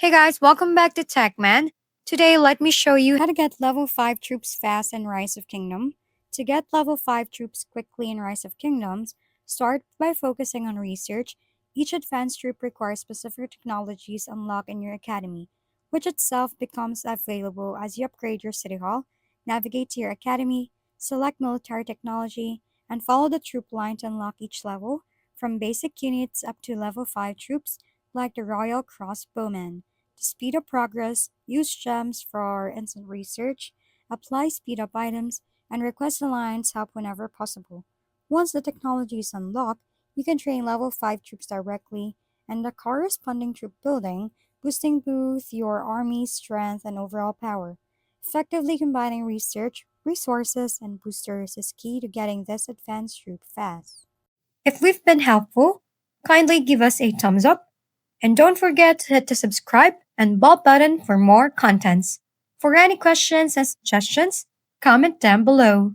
Hey guys, welcome back to TechMan. Today, let me show you how to get level 5 troops fast in Rise of Kingdom. To get level 5 troops quickly in Rise of Kingdoms, start by focusing on research. Each advanced troop requires specific technologies unlocked in your academy, which itself becomes available as you upgrade your city hall. Navigate to your academy, select military technology, and follow the troop line to unlock each level, from basic units up to level 5 troops like the Royal Crossbowmen. To speed up progress, use gems for instant research, apply speed up items, and request alliance help whenever possible. Once the technology is unlocked, you can train level 5 troops directly and the corresponding troop building, boosting both your army's strength and overall power. Effectively combining research, resources, and boosters is key to getting this advanced troop fast. If we've been helpful, kindly give us a thumbs up and don't forget to hit the subscribe and bell button for more contents. For any questions and suggestions, comment down below.